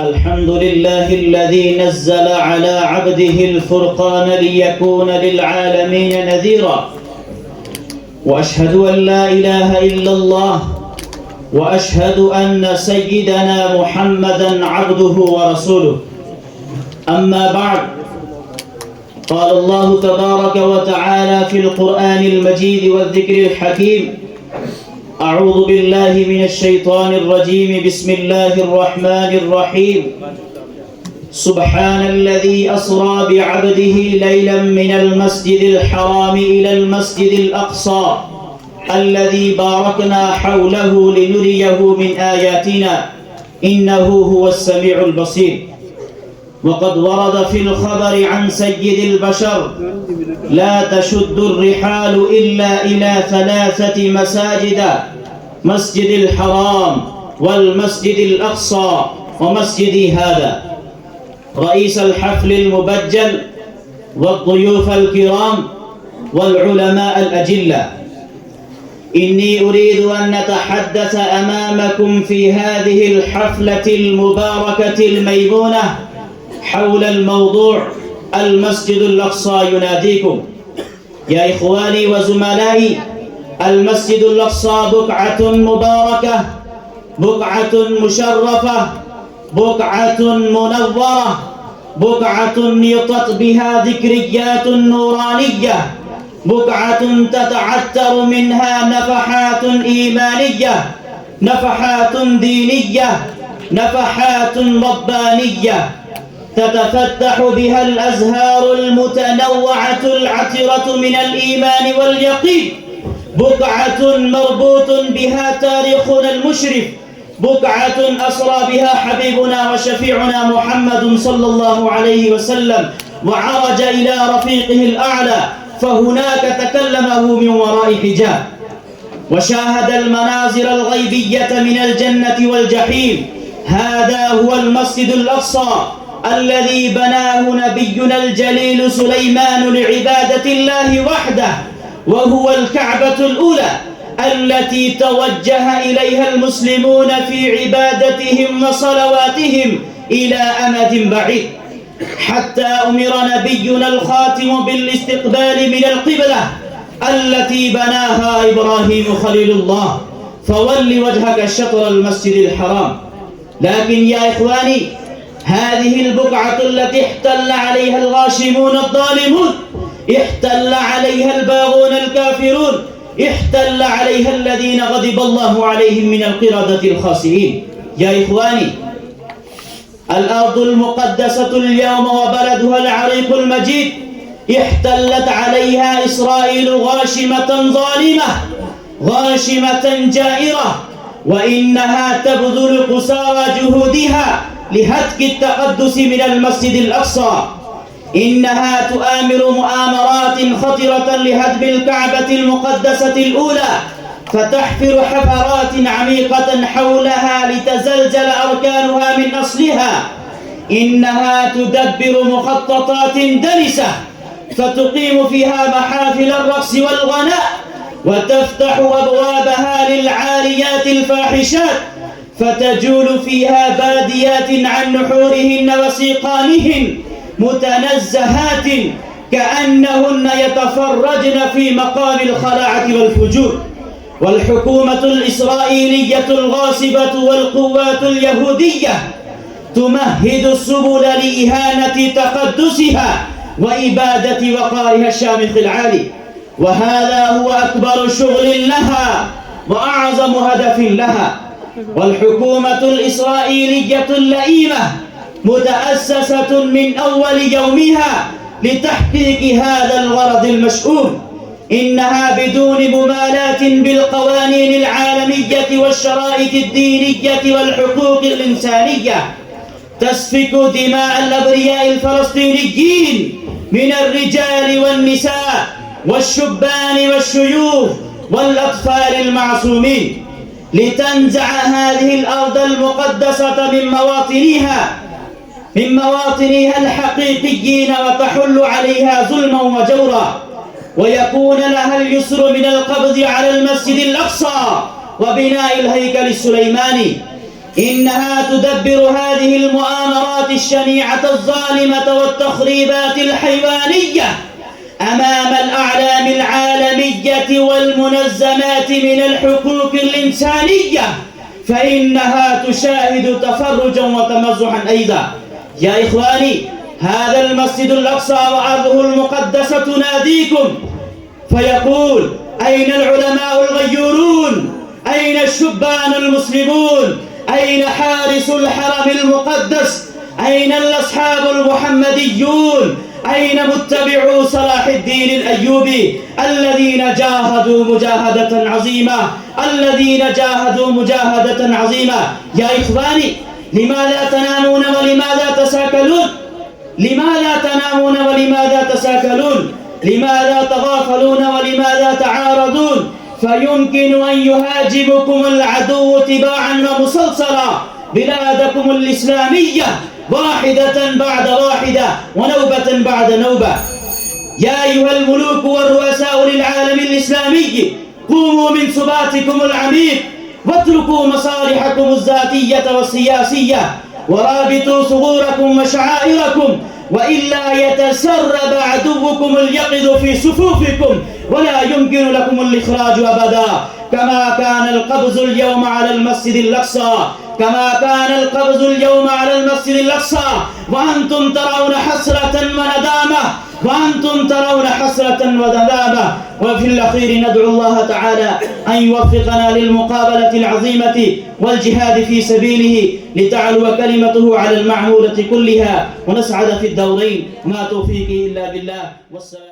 الحمد لله الذي نزل على عبده الفرقان ليكون للعالمين نذيرا، وأشهد أن لا إله إلا الله، وأشهد أن سيدنا محمدًا عبده ورسوله. أما بعد، قال الله تبارك وتعالى في القرآن المجيد والذكر الحكيم: أعوذ بالله من الشيطان الرجيم. بسم الله الرحمن الرحيم. سبحان الذي أسرى بعبده ليلا من المسجد الحرام إلى المسجد الأقصى الذي باركنا حوله لنريه من آياتنا إنه هو السميع البصير. وقد ورد في الخبر عن سيد البشر: لا تشد الرحال إلا إلى 3 مساجد: مسجد الحرام والمسجد الأقصى ومسجدي هذا. رئيس الحفل المبجل والضيوف الكرام والعلماء الأجلة، إني أريد أن نتحدث أمامكم في هذه الحفلة المباركة الميمونة حول الموضوع المسجد الأقصى يناديكم. يا إخواني وزملائي، المسجد الأقصى بقعة مباركة، بقعة مشرفة، بقعة منورة، بقعة نيطت بها ذكريات نورانية، بقعة تتعتر منها نفحات إيمانية، نفحات دينية، نفحات ربانية، تتفتح بها الأزهار المتنوعة العطرة من الإيمان واليقين، بقعة مربوط بها تاريخنا المشرف، بقعة أسرى بها حبيبنا وشفيعنا محمد صلى الله عليه وسلم وعرج إلى رفيقه الأعلى، فهناك تكلمه من وراء حجاب وشاهد المناظر الغيبية من الجنة والجحيم. هذا هو المسجد الأقصى الذي بناه نبينا الجليل سليمان لعبادة الله وحده، وهو الكعبة الأولى التي توجه إليها المسلمون في عبادتهم وصلواتهم إلى أمد بعيد، حتى أمر نبينا الخاتم بالاستقبال من القبلة التي بناها إبراهيم خليل الله: فول وجهك شطر المسجد الحرام. لكن يا إخواني، هذه البقعة التي احتل عليها الغاشمون الظالمون، احتل عليها الباغون الكافرون، احتل عليها الذين غضب الله عليهم من القردة الخاسئين. يا إخواني، الأرض المقدسة اليوم وبلدها العريق المجيد احتلت عليها إسرائيل غاشمة ظالمة، غاشمة جائرة، وإنها تبذل قصارى جهودها لهتك التقدس من المسجد الأقصى. إنها تؤامر مؤامرات خطرة لهدم الكعبة المقدسة الأولى، فتحفر حفرات عميقة حولها لتزلزل أركانها من أصلها. إنها تدبر مخططات دنسة، فتقيم فيها محافل الرقص والغناء، وتفتح أبوابها للعاريات الفاحشات، فتجول فيها باديات عن نحورهن وسيقانهن متنزهات كأنهن يتفرجن في مقام الخلاعة والفجور. والحكومة الإسرائيلية الغاصبة والقوات اليهودية تمهد السبل لإهانة تقدسها وإبادة وقارها الشامخ العالي، وهذا هو أكبر شغل لها وأعظم هدف لها. والحكومة الإسرائيلية اللئيمة متأسسة من أول يومها لتحقيق هذا الغرض المشؤوم. إنها بدون مبالاة بالقوانين العالمية والشرائط الدينية والحقوق الإنسانية تسفك دماء الأبرياء الفلسطينيين من الرجال والنساء والشبان والشيوخ والأطفال المعصومين، لتنزع هذه الأرض المقدسة من مواطنيها الحقيقيين، وتحل عليها ظلما وجورا، ويكون لها اليسر من القبض على المسجد الأقصى وبناء الهيكل السليماني. إنها تدبر هذه المؤامرات الشنيعة الظالمة والتخريبات الحيوانية أمام الأعلام العالمية والمنظمات من الحقوق الإنسانية، فإنها تشاهد تفرجا وتمزحا أيضا. يا إخواني، هذا المسجد الأقصى وأرضه المقدسة تناديكم فيقول: أين العلماء الغيورون؟ أين الشبان المسلمون؟ أين حارس الحرم المقدس؟ أين الأصحاب المحمديون؟ أين متبعو صلاح الدين الأيوبي الذين جاهدوا مجاهدة عظيمة؟ يا إخواني، لماذا تنامون ولماذا تساكلون؟ لماذا تغافلون ولماذا تعارضون؟ فيمكن أن يهاجمكم العدو تباعا ومسلسلا بلادكم الإسلامية، واحدة بعد واحدة ونوبة بعد نوبة. يا أيها الملوك والرؤساء للعالم الإسلامي، قوموا من سباتكم العميق واتركوا مصالحكم الذاتية والسياسية ورابطوا ثغوركم وشعائركم، وإلا يتسرب عدوكم اليقظ في صفوفكم ولا يمكن لكم الإخراج أبدا، كما كان القبض اليوم على المسجد الأقصى، وأنتم ترون حسرة وندامة. وفي الأخير ندعو الله تعالى أن يوفقنا للمقابلة العظيمة والجهاد في سبيله لتعلو كلمته على المعمورة كلها ونسعد في الدورين، ما توفيقي إلا بالله. والسلام.